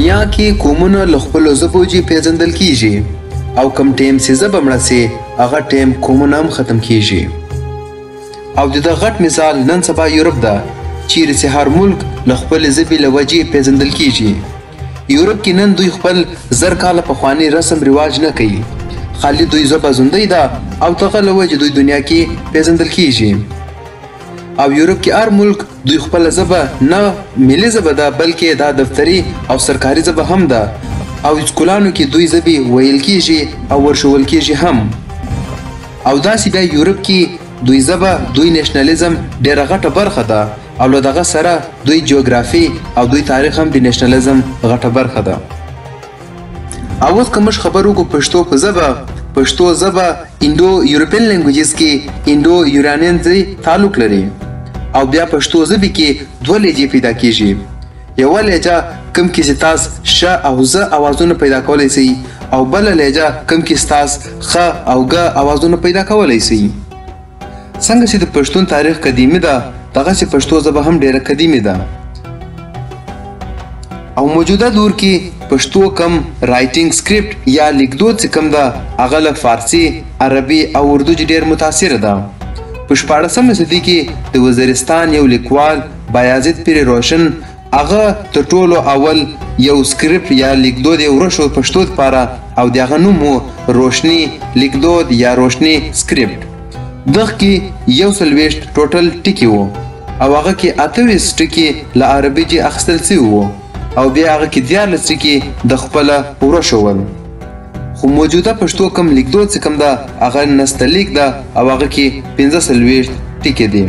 دنیا کې قومونه له خپلو ژبو پیژندل کیږي او کم ټیم چې ژبه مړه سي هغه ټیم قومونه هم ختم کیږي. او د دغه غټ مثال نن سبا یورپ ده چیرې چې هر ملک له خپلې ژبې له وجې پیژندل کیږي. یورپ کې نن دوی خپل 1000 کاله پخوانی رسم رواج نه کوي، خالي دوی ژبه ژوندۍ ده او دغه له وجې دوی دنیا کې پیژندل کیږي. او یورپ کې هر ملک دوی خپل ژبه نه ملي ژبه ده بلکې دا دفتري او سرکاري ژبه هم ده او سکولانو کې دوی ژبې ویل کیږي او ورښول کیږي هم. او داسې بیا یورپ کې دوی ژبه دوی نېشنلیزم ډېره غټه برخه ده او له دغه سره دوی جیوګرافي او دوی تاریخ هم د نېشنلیزم غټه برخه ده. او اوس که موږ خبر وکړو پښتو په ژبه، پښتو ژبه انډو یورپین لینګویجز کې انډو یورانین تعلق لري. او بیا پښتو ژبې کې دوه لهجې پیدا کیږي. یوه لهجه کوم کې چې تاسو ش او ز اوازونه پیدا کولی شئ او بله لهجه کوم کې تاسو خ او ګ اوازونه پیدا کولی شئ. څنګه چې د پښتون تاریخ قدیمي ده دغسې پښتو ژبه هم ډېره قدیمي ده. او موجوده دور کې پښتو کم رایټینګ سکرپټ یا لیکدود چې کم ده هغه له فارسي، عربي او اردو ډېر متاثره ده. په 14مه صدۍ کې د وزیرستان یو لیکوال بایازید پیر روشن هغه تر ټولو اول یو سکرپټ یا لیکدود یې ورښود پښتو دپاره او د هغه نوم و روشني لیکدود یا روشني سکرپټ. دغه کې 140 ټوټل ټکي وو او هغه کې 28 ټکي له عربي جې اخیستل سوي وو او بیا هغه کې 14 ټکي د خپله ورښول. خو موجوده پښتو کم لیکدود چې کم ده هغه نستعلیق ده او هغه کې 45 ټکي دي.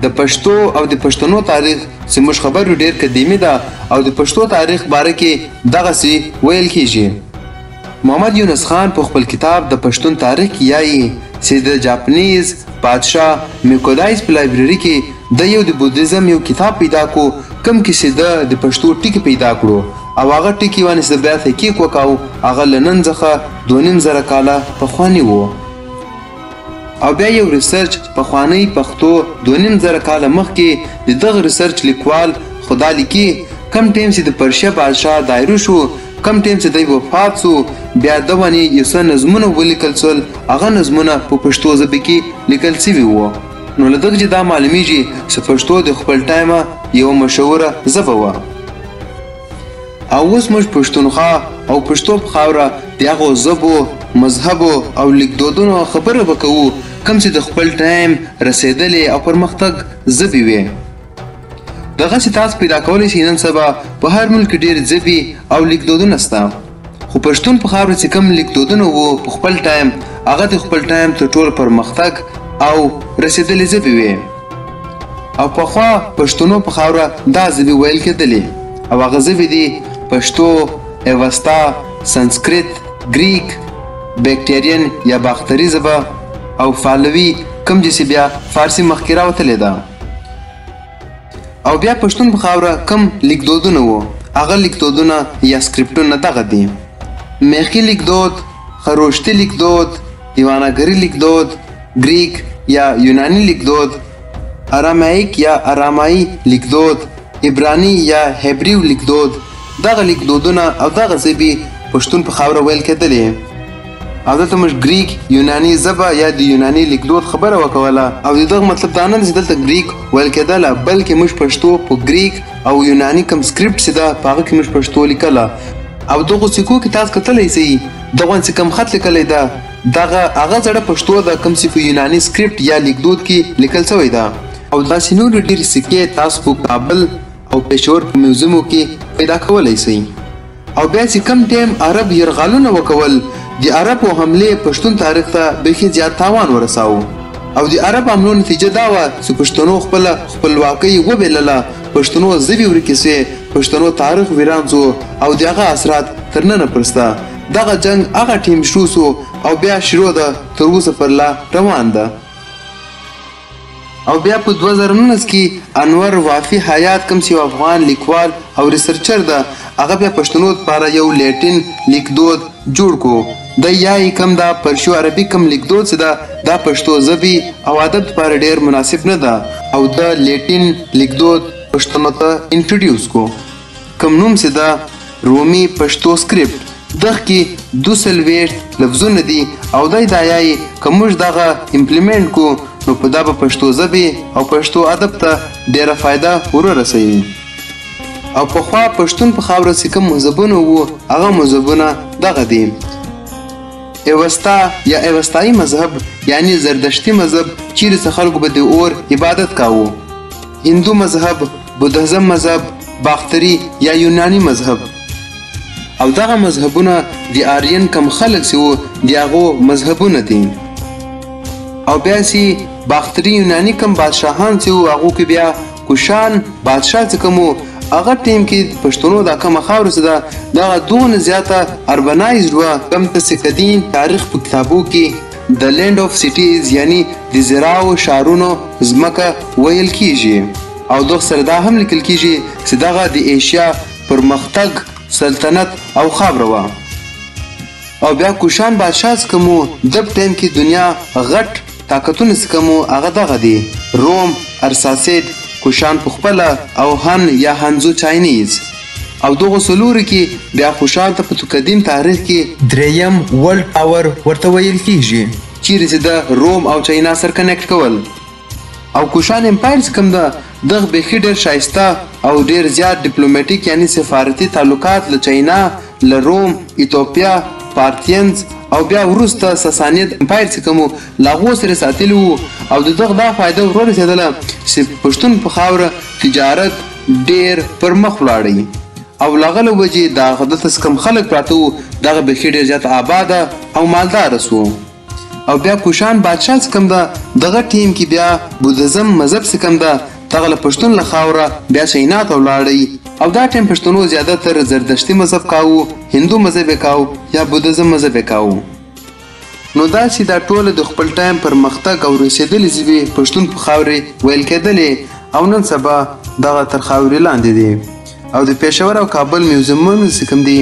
د پښتو او د پښتنو تاریخ چې موږ خبر یو ډېر قدیمي ده او د پښتو تاریخ باره کې دغسې ویل کیږي. محمد یونس خان په خپل کتاب د پښتون تاریخ کې یایي چې د جاپنیز بادشاه میکودایس په لایبرري کې د یو د بودیزم یو کتاب پیدا کو کوم کې چې د پښتو ټکي پیدا کړو او هغه ټکي باندې چې بیا تحقیق وکاو هغه له نن څخه 2500 کاله پخواني و. او بیا یو ریسرچ پخوانی پښتو 2500 کاله مخکې د دغه ریسرچ لیکوال خدا لیکي کم ټیم چې د پرشیا بادشاه دایرو شو کم ټیم چې دی وفات سو بیا د باندې یو څه نظمونه ولیکل سول هغه نظمونه په پښتو ژبه کې لیکل سوي وو. نو له دغه چې دا معلومیږي چې پښتو د خپل ټایمه یوه مشهوره ژبه وه. او اوس موږ پښتونخوا او پښتو په خاوره د هغو ژبو، مذهبو او لیکدودونو خبره به کوو کوم چې د خپل ټایم رسېدلې او پرمختګ ژبې وې. دغسې تاسو پیدا کولی شئ نن سبا په هر ملک ډېر ژبې او لیکدودونه شته. خو پښتون په خاوره چې کوم لیکدودونه وو په خپل ټایم هغه د خپل ټایم تر ټولو پرمختګ او رسېدلې ژبې وې. او پخوا پښتنو په خاوره دا ژبې ویل کېدلې او هغه ژبې دي پښتو، اوستا، سنسکریت، ګریک، بیکټیرین یا باختري ژبه او فالوي کوم چې بیا فارسي مخکې راوتلې ده. او بیا پښتون په خاوره کم لیکدودونه وو هغه لیکدودونه یا سکرپټونه دغه دي: میخي لیکدود، خروشتي لیکدود، دیوانګري لیکدود، ګریک یا یوناني لیکدود، ارامایک یا ارامایي لیکدود، عبراني یا هبریو لیکدود. دغه لیکدودونه او دغه ژبې پښتون په خاوره ویل کېدلې. او دلته موږ ګریک یوناني ژبه یا د یوناني لیکدود خبره وکوله او د دغه مطلب دا نه چې دلته ګریک ویل کېدله بلکې موږ پښتو په ګریک او یوناني کوم سکرپټ چې ده په هغه کې موږ پښتو لیکله. او دغو سکو کې تاسو کتلی شئ دغه چې کوم خط لیکلی ده دغه هغه زړه پښتو ده کوم چې په یوناني سکرپټ یا لیکدود کې لیکل شوی ده. او داسې نورې ډېرې سکې تاسو په کابل او پېښور په میوزیمو کې پیدا کولی شئ. او بیا چې کم ټایم عرب یرغلونه وکول د عربو حملې پښتون تاریخ ته بیخي زیات تاوان ورساوه. او د عرب حملو نتیجه دا وه چې پښتنو خپله خپلواکۍ وبیلله، پښتنو ژبې ورکې سوې، پښتنو تاریخ ویران سو او د هغه اثرات تر ننه پرسته. دغه جنګ هغه ټیم شروع سو او بیا شروع ده تر اوسه پر لا روان ده. او بیا په 2019 کې انور وافي حیات کوم چې افغان لیکوال او ریسرچر ده هغه بیا پښتنو لپاره یو لیټین لیکدود جوړ کو. د یای کم دا پرشو عربي کم لیکدود چې ده دا پښتو ژبې او ادب لپاره ډېر مناسب نه ده او د لیټین لیکدود پښتنو ته انټروډیوس کو. کم نوم چې د رومي پښتو سکرپټ دغه کې 240 لفظونه دي او دا یایي که موږ دغه امپلیمنټ کو نو په دا به پښتو ژبې او پښتو ادب ته ډېره فایده ورسوي. او پخوا پښتون په خاوره کې کوم مذهبونه وو هغه مذهبونه دغه دي: اوستا یا اوستایي مذهب یعنی زردشتي مذهب چیرې څه خلکو به د اور عبادت کاوه، هندو مذهب، بودیزم مذهب، باختري یا یوناني مذهب. او دغه مذهبونه د آرین کم خلک چې وو د هغو مذهبونه دي. او بیا چې باختري یوناني کم بادشاهان چې وو هغو کې بیا کوشان بادشاه چې کوم وو هغه ټیم کې پښتنو دا کومه خاوره چې ده دغه دونه زیاته اربنایزډ وه کوم ته چې قدیم تاریخ په کتابو کې د لینډ آف سیټیز یعنی د زراعو شهرونو ځمکه ویل کیږي. او دغه سره دا هم لیکل کیږي چې دغه د ایشیا پرمختګ سلطنت او خاوره وه. او بیا کوشان بادشاه چې کوم وو دغه ټیم کې دنیا غټ طاقتونه چې کوم وو هغه دغه دي: روم، ارساسید، کوشان پخپله او هن یا هنزو چاینیز. او دغه څلورو کې بیا کوشان ته په قدیم تاریخ کې دریم ورلډ پاور ورته ویل کیږي چیرې چې د روم او چاینا سره کنیکټ کول. او کوشان امپایر چې کوم ده دغه بیخي ډېر ښایسته او ډېر زیات ډیپلوماټیک یعنی سفارتي تعلقات له چاینا، له روم، ایتوپیا، پارتینز او بیا وروسته ساسانید امپایر چې کوم له هغو سره ساتلي وو. او د دغه دا فایده ورسېدله چې پښتون په خاوره تجارت ډېر پر مخ ولاړی. او له هغه له وجې دغه دلته چې کوم خلک پراته وو دغه بیخي ډېر زیات آباده او مالداره سو. او بیا کوشان بادشاه چې کوم ده دغه ټیم کې بیا بودیزم مذهب چې کوم ده دغه له پښتون له خاوره بیا چاینا ته ولاړی. او دا ټیم پښتنو زیاتره زردشتي مذهب کاوه، هندو مذهب یې کاوه یا بودیزم مذهب یې کاوه. نو دا چې دا ټوله د خپل ټایم پرمختګ او رسېدلې ژبې پښتون په خاورې ویل کېدلې او نن سبا دغه تر خاورې لاندې دي. او د پېښور او کابل میوزیمونه چې کوم دي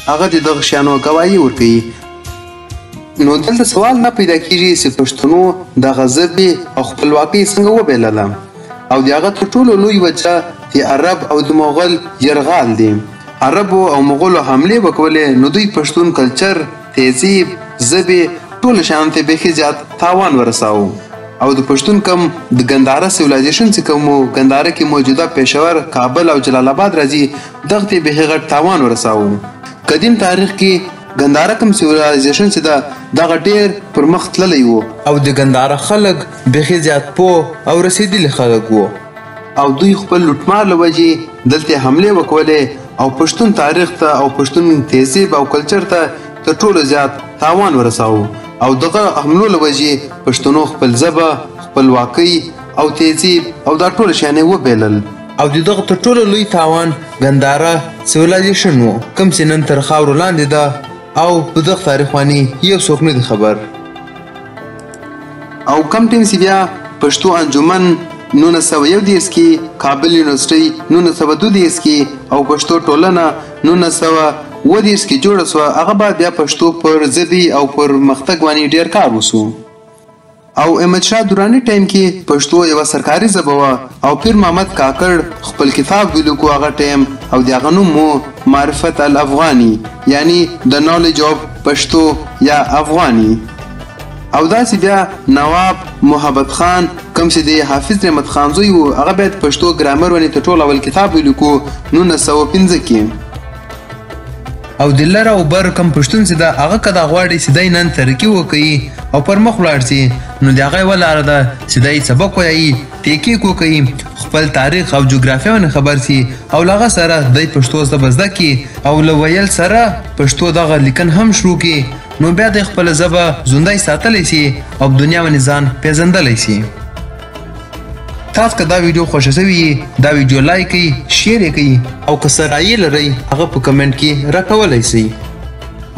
هغه د دغه شیانو ګواهي ورکوي. نو دلته سوال نه پیدا کېږي چې پښتنو دغه ژبې او خپلواکۍ څنګه وبیلله. او د هغه تر ټولو لوی وجه د عرب او د مغول یرغال دی. عربو او مغولو حملې وکولې نو دوی پښتون کلچر، تهذیب، ژبې ټول شیانو ته بیخي زیات تاوان ورساوه. او د پښتون کم د ګنداره سیویلایزیشن چې کوم ګنداره کې موجوده پېښور، کابل او جلال آباد راځي دغه ته بیخي غټ تاوان ورساوه. قدیم تاریخ کې ګنداره کم سیویلایزیشن چې ده دغه ډېر پر مخ تللی و او د ګنداره خلک بیخي زیات پوه او رسېدلي خلک وو. او دوی خپل لوټمار له وجې دلته حملې وکولې او پښتون تاریخ ته او پښتون تهذیب او کلچر ته تر ټولو زیات تاوان ورساوه. او دغه حملو له وجې پښتنو خپل ژبه، خپلواکۍ او تهذیب او دا ټول شیان یې وبیلل. او د دغه تر ټولو لوی تاوان ګنداره سیویلایزیشن و کوم چې نن تر خاورو لاندې ده او په دغه تاریخ باندې یو څوک نه دی خبر. او کم ټیم چې بیا پښتو انجمن 1931 کې، کابل یونیورسټۍ 1932 کې او پښتو ټولنه 1930 کې جوړه سوه، هغه بعد بیا پښتو پر ژبې او پرمختګ باندې ډېر کار وسو. او احمد شاه دراني ټایم کې پښتو یوه سرکاري ژبه وه او پیر محمد کاکړ خپل کتاب ولیکو هغه ټایم او د هغه نوم و معرفت الافغاني یعنی د نالج آف پښتو یا افغاني. او داسې بیا نواب محبت خان کوم چې د حافظ رحمت خان زوی و هغه باید پښتو ګرامر ونې تر ټول اول کتاب ولیکو 1905 کې. او د لر او بر کم پښتون چې ده هغه که دا غواړي چې دی نن ترقي وکړي او پر مخ ولاړ سي نو د هغه یوه لاره ده چې دی سبق ووایي، تحقیق وکړي، خپل تاریخ او جغرافیه باندې خبر سي او له هغه سره دی پښتو ژبه زده کړي او له ویل سره پښتو دغه لیکن هم شروع کړي نو بیا د خپله ژبه ژوندی ساتلی سي او په دنیا باندې ځان پیژندلی سي. تاسو که دا ویډیو خوښه شوي دا ویډیو لایک کړئ، شیر یې کړئ او که څه رایې لرئ هغه په کمنټ کې راکولی سئ.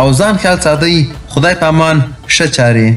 او ځان خیال ساتئ. خدای په امان. ښه چارې.